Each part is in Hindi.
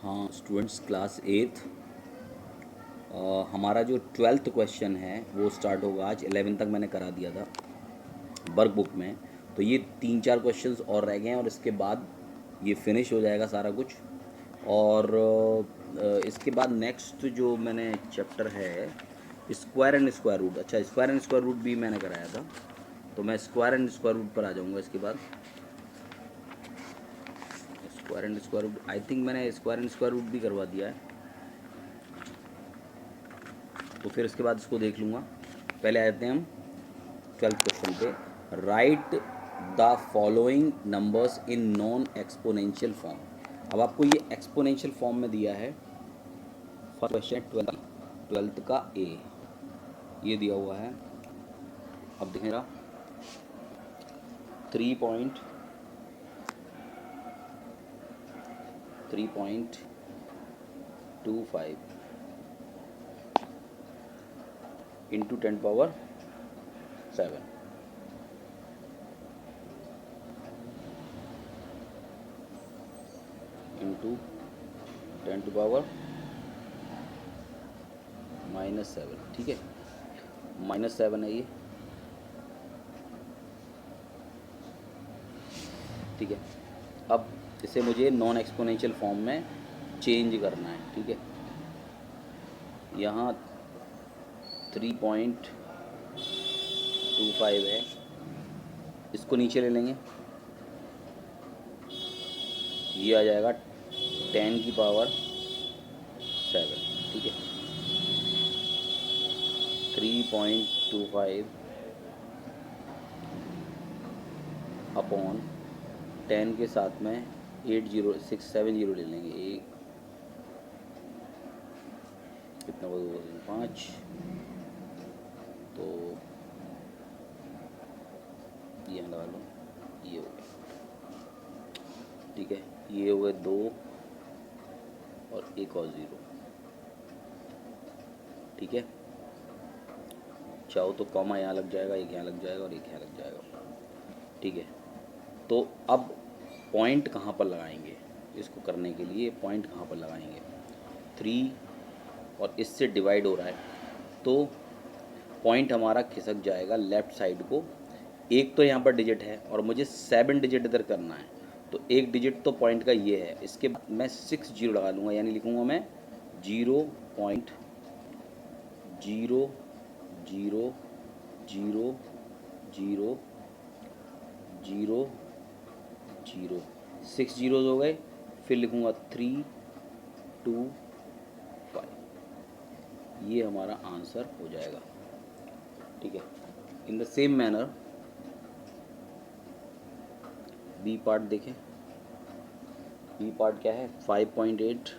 हाँ स्टूडेंट्स, क्लास एट्थ हमारा जो ट्वेल्थ क्वेश्चन है वो स्टार्ट होगा आज। 11 तक मैंने करा दिया था वर्क बुक में। तो ये 3-4 क्वेश्चंस और रह गए हैं और इसके बाद ये फिनिश हो जाएगा सारा कुछ। और इसके बाद नेक्स्ट जो मैंने चैप्टर है स्क्वायर एंड स्क्वायर रूट। अच्छा, स्क्वायर एंड स्क्वायर रूट भी मैंने कराया था, तो मैं स्क्वायर एंड स्क्वायर रूट पर आ जाऊँगा इसके बाद। Square and square root I think मैंने स्क्वायर एंड स्क्वायर रूट भी करवा दिया है, तो फिर इसके बाद इसको देख लूँगा। पहले आ जाते हैं हम ट्वेल्थ क्वेश्चन पे। Right the following numbers in non exponential form. अब आपको ये एक्सपोनेंशियल फॉर्म में दिया है। फर्स्ट क्वेश्चन ट्वेल्थ का ए, ये दिया हुआ है। अब देखेगा 3.25 इंटू 10⁻7 इंटू 10⁻−7। ठीक है, -7 है ये। ठीक है, अब इसे मुझे नॉन एक्सपोनेंशियल फॉर्म में चेंज करना है। ठीक है, यहाँ 3.25 है, इसको नीचे ले लेंगे, ये आ जाएगा 10⁻7। ठीक है, 3.25 अपॉन 10 के साथ में 670 ले लेंगे। एक कितना बोल 5, तो ये लगा लो, ये हो गया। ठीक है, ये हो गए 2 और एक और 0। ठीक है, चाहो तो कॉमा यहाँ लग जाएगा, एक यहाँ लग जाएगा और एक यहाँ लग जाएगा। ठीक है, तो अब पॉइंट कहाँ पर लगाएंगे? इसको करने के लिए पॉइंट कहाँ पर लगाएंगे? 3 और इससे डिवाइड हो रहा है, तो पॉइंट हमारा खिसक जाएगा लेफ़्ट साइड को। एक तो यहाँ पर डिजिट है और मुझे 7 डिजिट इधर करना है, तो एक डिजिट तो पॉइंट का ये है। इसके बाद मैं 6 0 लगा लूँगा, यानी लिखूँगा मैं 0.00000 6 जीरोज़ हो गए। फिर लिखूँगा 3 2 5, ये हमारा आंसर हो जाएगा। ठीक है, in the same manner B part देखें। बी पार्ट क्या है? 5.8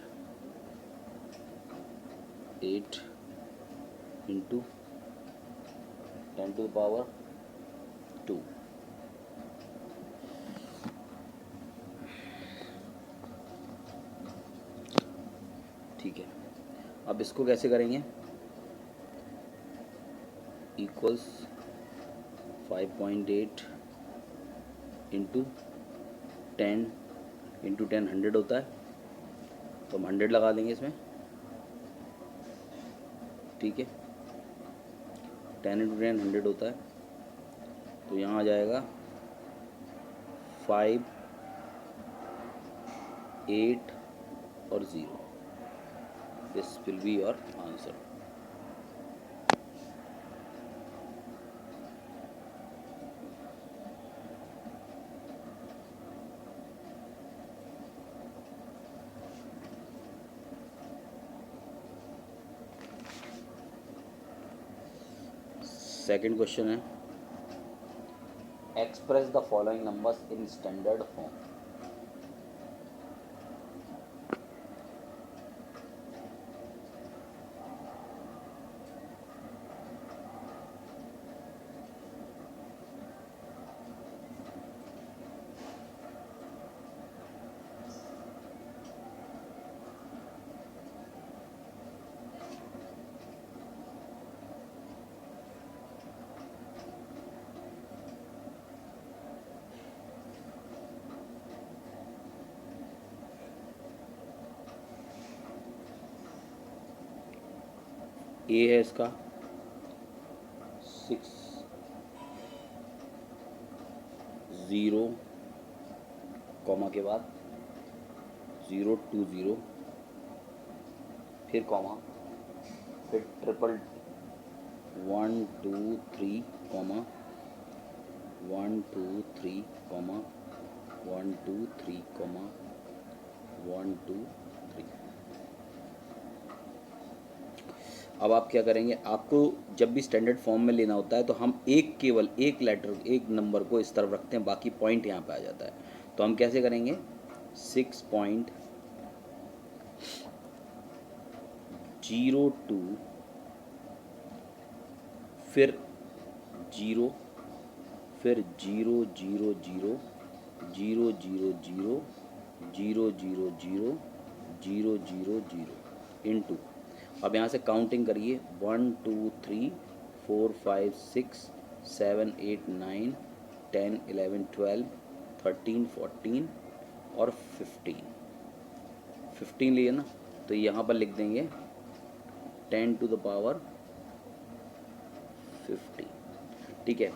इंटू 10⁻²। ठीक है, अब इसको कैसे करेंगे? इक्वल्स 5.8 इंटू 10 इंटू 10 100 होता है, तो हम 100 लगा देंगे इसमें। ठीक है, 10 इंटू 10 100 होता है, तो यहाँ आ जाएगा 5 8 और 0। This will be your answer. Second question है, express the following numbers in standard form. A है इसका 6 0 कॉमा के बाद 0 2 0 फिर कॉमा फिर ट्रिपल 1 2 3 कॉमा 1 2 3 कॉमा 1 2 3 कॉमा 1 2 3। अब आप क्या करेंगे, आपको जब भी स्टैंडर्ड फॉर्म में लेना होता है तो हम केवल एक लेटर एक नंबर को इस तरफ रखते हैं, बाकी पॉइंट यहाँ पे आ जाता है। तो हम कैसे करेंगे, 6.02 फिर 0 फिर 0 0 0 0 0 0 0 0 0 0 0 0 इंटू, अब यहाँ से काउंटिंग करिए 1 2 3 4 5 6 7 8 9 10 11 12 13 14 और 15 लिए ना, तो यहाँ पर लिख देंगे 10 टू द पावर 50। ठीक है,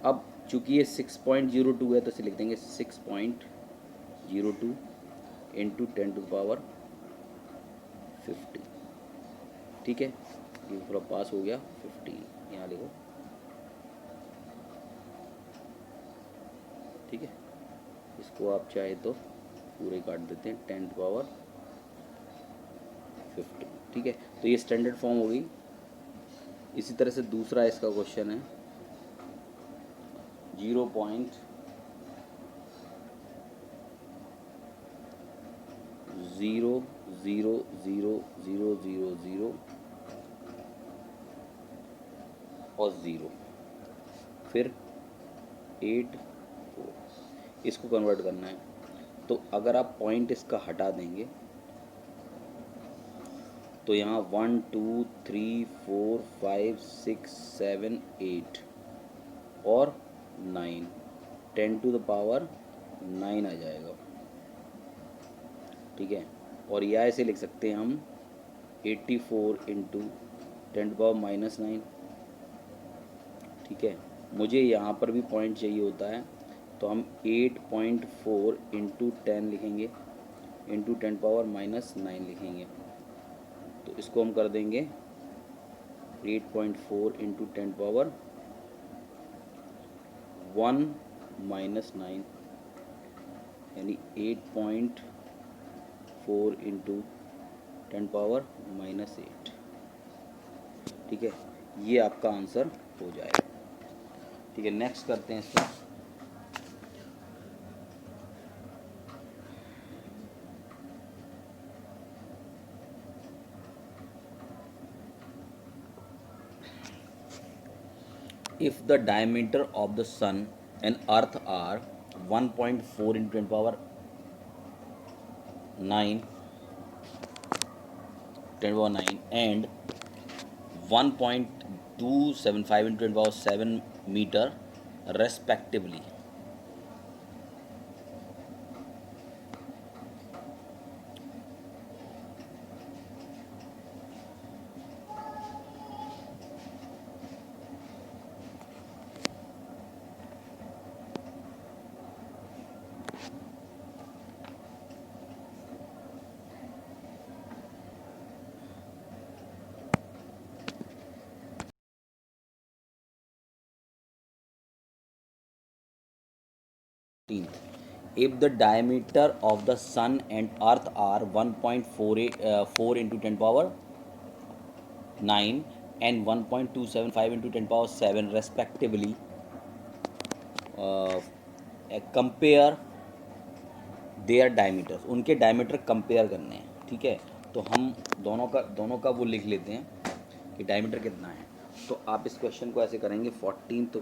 अब चूंकि ये 6.02 है तो इसे लिख देंगे 6.02 इंटू 10 टू द पावर 50। ठीक है, ये पूरा पास हो गया 50, यहाँ लिखो। ठीक है, इसको आप चाहे तो पूरे काट देते हैं 10 टू पावर 50। ठीक है, तो ये स्टैंडर्ड फॉर्म हो गई। इसी तरह से दूसरा इसका क्वेश्चन है 0.00000 और 0 फिर 8 4, इसको कन्वर्ट करना है। तो अगर आप पॉइंट इसका हटा देंगे तो यहाँ 1 2 3 4 5 6 7 8 और 9 10 टू द पावर 9 आ जाएगा। ठीक है, और या ऐसे लिख सकते हैं हम 84 इंटू 10 पावर -9। ठीक है, मुझे यहाँ पर भी पॉइंट चाहिए होता है तो हम 8.4 इंटू 10 लिखेंगे इंटू 10 पावर -9 लिखेंगे। तो इसको हम कर देंगे 8.4 इंटू 10 पावर 1 -9 यानी 8.4 इंटू 10 पावर -8। ठीक है, ये आपका आंसर हो जाएगा। ठीक है, नेक्स्ट करते हैं इसको। If the diameter of the sun and earth are 1.4 into 10 power 9 and 1.275 into 10 power 7 meter respectively, if the diameter of the sun and earth are 1.4 into 10 power 9 and 1.275 into 10 power 7 respectively, compare there diameters, उनके डायमीटर कंपेयर करने हैं। ठीक है, तो हम दोनों का वो लिख लेते हैं कि डायमीटर कितना है। तो आप इस क्वेश्चन को ऐसे करेंगे, 14th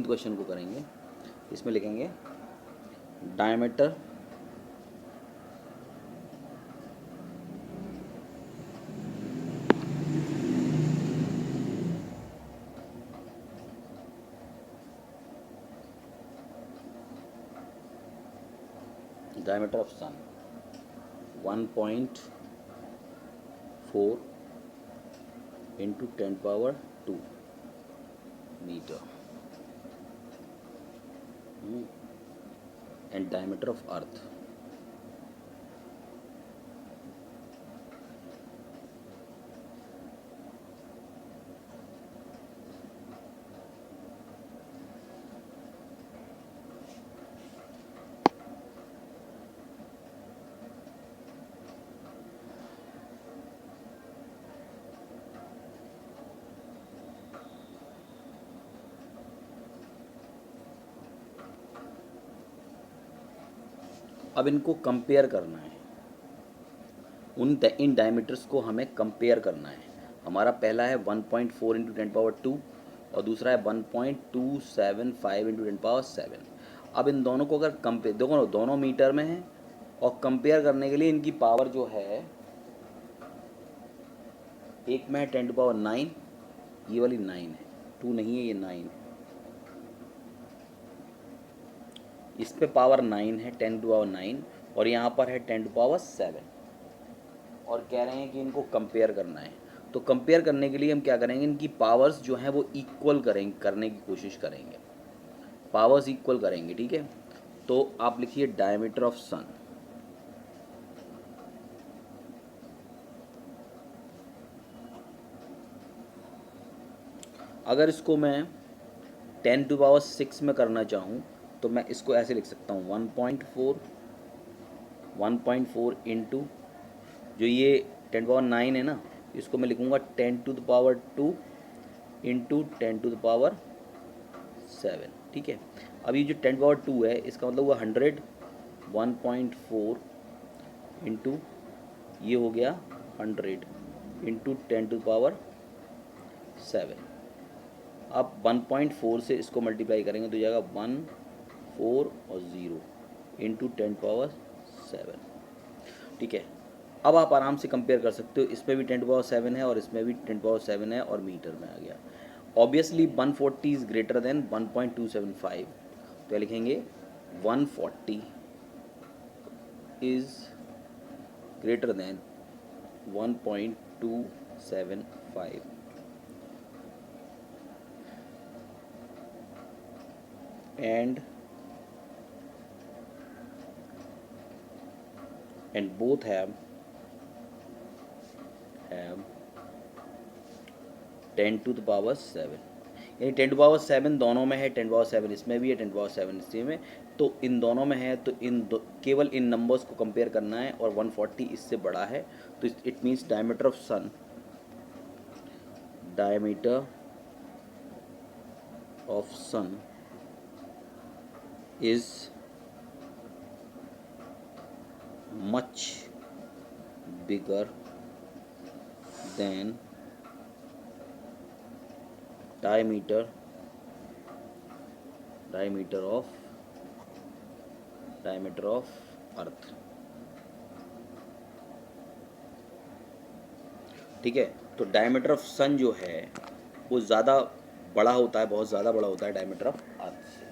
क्वेश्चन को करेंगे, इसमें लिखेंगे diameter of sun 1.4 4 into 10 power 2 meter, and diameter of earth. अब इनको कंपेयर करना है, इन डायमीटर्स को हमें कंपेयर करना है। हमारा पहला है 1.4 इंटू 10 पावर 2 और दूसरा है 1.275 इंटू 10 पावर 7। अब इन दोनों को अगर कंपेयर, देखो दोनों मीटर में है और कंपेयर करने के लिए इनकी पावर जो है, एक में है 10 टू पावर 9, ये वाली 9 है, 2 नहीं है, ये 9 है। इस पे पावर 9 है, 10 टू पावर 9, और यहाँ पर है 10 टू पावर 7, और कह रहे हैं कि इनको कंपेयर करना है। तो कंपेयर करने के लिए हम क्या करेंगे, इनकी पावर्स जो हैं वो इक्वल करने की कोशिश करेंगे, पावर्स इक्वल करेंगे, ठीक है। तो आप लिखिए डायमीटर ऑफ सन, अगर इसको मैं 10 टू पावर 6 में करना चाहूँ तो मैं इसको ऐसे लिख सकता हूँ 1.4 इंटू, जो ये 10 पावर 9 है ना, इसको मैं लिखूँगा 10 to the power 2 into 10 to the power 7, ठीक है। अब ये जो 10 पावर 2 है, इसका मतलब हुआ 100, 1.4 इंटू ये हो गया 100 इंटू 10 टू द पावर 7। अब 1.4 से इसको मल्टीप्लाई करेंगे तो जाएगा 1, 4 और 0 इंटू 10 पावर 7, ठीक है। अब आप आराम से कंपेयर कर सकते हो, इसमें भी 10 पावर 7 है और इसमें भी 10 पावर 7 है और मीटर में आ गया। ऑब्वियसली 140 इज़ ग्रेटर देन 1.275, तो लिखेंगे 140 is greater than 1.275, and both have 10 to the power 7, यानी 10 टू पावर 7 दोनों में है, 10 पावर 7 इसमें भी है, 10 पावर 7 इसमें में, तो इन दोनों में है, तो केवल इन नंबर्स को कंपेयर करना है, और 140 इससे बड़ा है, तो it means diameter of sun, diameter of sun is much bigger than diameter of earth, ठीक है। तो डायमीटर ऑफ सन जो है वो ज़्यादा बड़ा होता है, बहुत ज़्यादा बड़ा होता है डायमीटर ऑफ अर्थ से,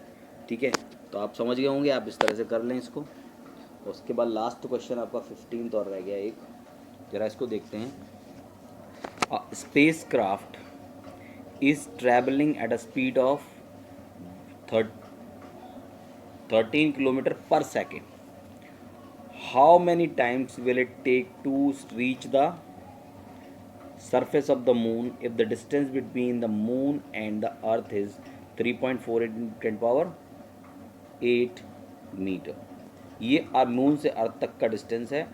ठीक है। तो आप समझ गए होंगे, आप इस तरह से कर लें इसको। उसके बाद लास्ट क्वेश्चन आपका 15 और रह गया एक, जरा इसको देखते हैं। Spacecraft is travelling at a speed of 13 kilometre पर second, how many times will it take to reach the surface of the moon if the distance between the moon and the earth is 3.48 into 10 power 8 metre. ये मून से अर्थ तक का डिस्टेंस है।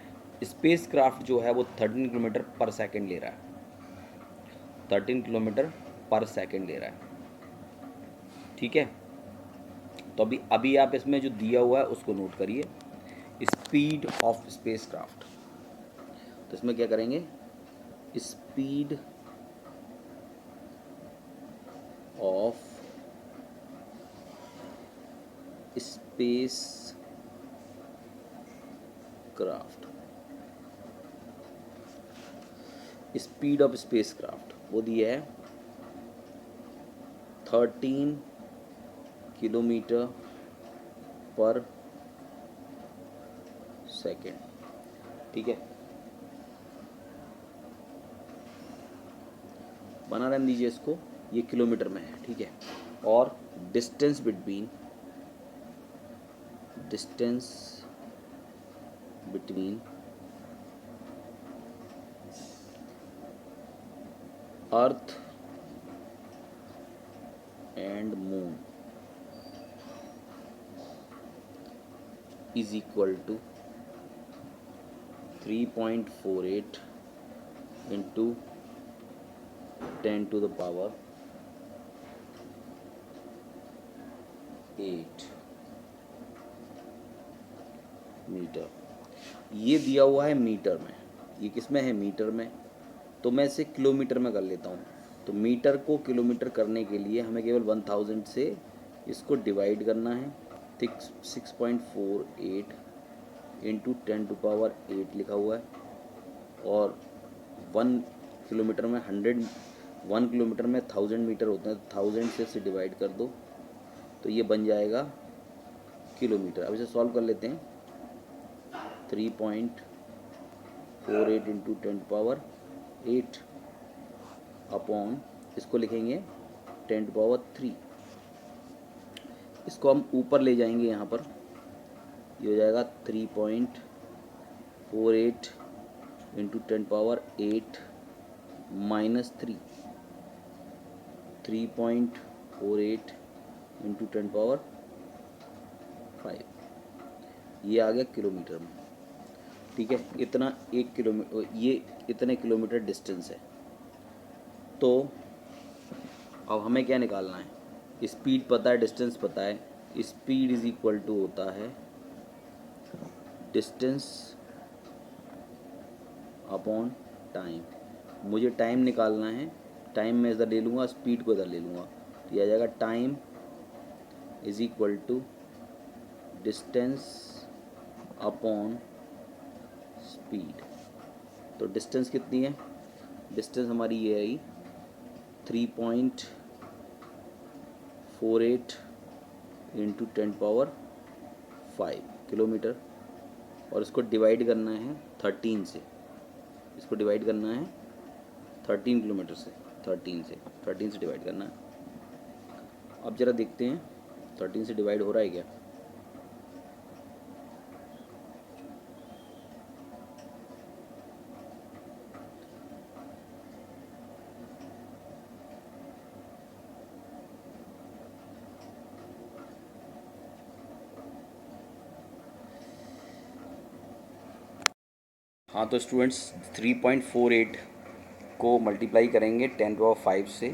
स्पेस क्राफ्ट जो है वो 13 किलोमीटर पर सेकेंड ले रहा है, 13 किलोमीटर पर सेकेंड ले रहा है, ठीक है। तो अभी आप इसमें जो दिया हुआ है उसको नोट करिए, स्पीड ऑफ स्पेस क्राफ्ट। तो इसमें क्या करेंगे, speed of space craft, speed of space craft वो दिया है 13 किलोमीटर पर सेकेंड, ठीक है। बना रहने दीजिए इसको, ये किलोमीटर में है, ठीक है। और distance between earth and moon is equal to 3.48 into 10 to the power 8 metre. ये दिया हुआ है मीटर में, ये किस में है, मीटर में। तो मैं इसे किलोमीटर में कर लेता हूँ। तो मीटर को किलोमीटर करने के लिए हमें केवल 1000 से इसको डिवाइड करना है। 6.48 इंटू 10 to power 8 लिखा हुआ है। और 1 किलोमीटर में 1 किलोमीटर में 1000 मीटर होते हैं, तो 1000 से इसे डिवाइड कर दो तो ये बन जाएगा किलोमीटर। अब इसे सॉल्व कर लेते हैं। 3.48 इंटू 10 पावर 8 अपॉन, इसको लिखेंगे 10 पावर 3। इसको हम ऊपर ले जाएंगे, यहाँ पर ये हो जाएगा 3.48 into 10 power 8 minus 3.48 into 10 power 5, ये आ गया किलोमीटर में, ठीक है। इतना 1 किलोमीटर, ये इतने किलोमीटर डिस्टेंस है। तो अब हमें क्या निकालना है, स्पीड पता है, डिस्टेंस पता है। स्पीड इज इक्वल टू होता है डिस्टेंस अपॉन टाइम। मुझे टाइम निकालना है, टाइम मैं इधर ले लूँगा, स्पीड को इधर ले लूँगा, तो यह आ जाएगा time is equal to distance upon speed. तो डिस्टेंस कितनी है, डिस्टेंस हमारी ये आई 3.48 इंटू 10 पावर 5 किलोमीटर। और इसको डिवाइड करना है 13 से, इसको डिवाइड करना है 13 किलोमीटर से, 13 से डिवाइड करना है। अब ज़रा देखते हैं 13 से डिवाइड हो रहा है क्या। हाँ, तो स्टूडेंट्स 3.48 को मल्टीप्लाई करेंगे 10 पावर 5 से,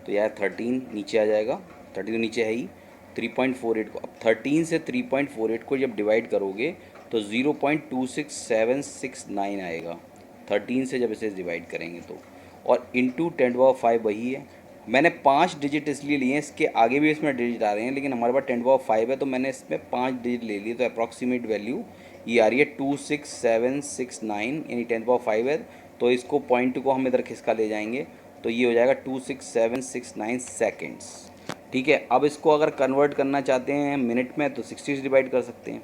तो यह 13 नीचे आ जाएगा। 13 तो नीचे है ही, 3.48 को, अब 13 से 3.48 को जब डिवाइड करोगे तो 0.26769 आएगा 13 से जब इसे डिवाइड करेंगे तो। और इंटू 10 पावर 5 वही है। मैंने 5 डिजिट इसलिए लिए हैं, इसके आगे भी इसमें डिजिट आ रहे हैं, लेकिन हमारे पास 10 पावर 5 है तो मैंने इसमें 5 डिजिट ले लिए। तो अप्रॉक्सीमेट वैल्यू ये आ रही है 26769, यानी 10 पावर 5 है। तो इसको पॉइंट को हम इधर खिसका ले जाएंगे तो ये हो जाएगा 26769 सेकेंड्स, ठीक है। अब इसको अगर कन्वर्ट करना चाहते हैं मिनट में तो 60 से डिवाइड कर सकते हैं,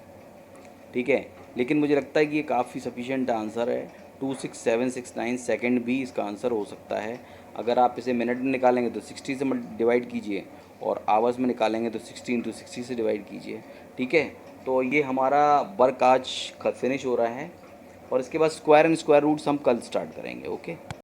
ठीक है। लेकिन मुझे लगता है कि ये काफ़ी सफिशिएंट आंसर है। 26769 सेकेंड भी इसका आंसर हो सकता है। अगर आप इसे मिनट में निकालेंगे तो 60 से डिवाइड कीजिए, और आवर्स में निकालेंगे तो 60 इंटू 60 से डिवाइड कीजिए, ठीक है। तो ये हमारा वर्क आज फिनिश हो रहा है, और इसके बाद स्क्वायर एंड स्क्वायर रूट्स हम कल स्टार्ट करेंगे, ओके।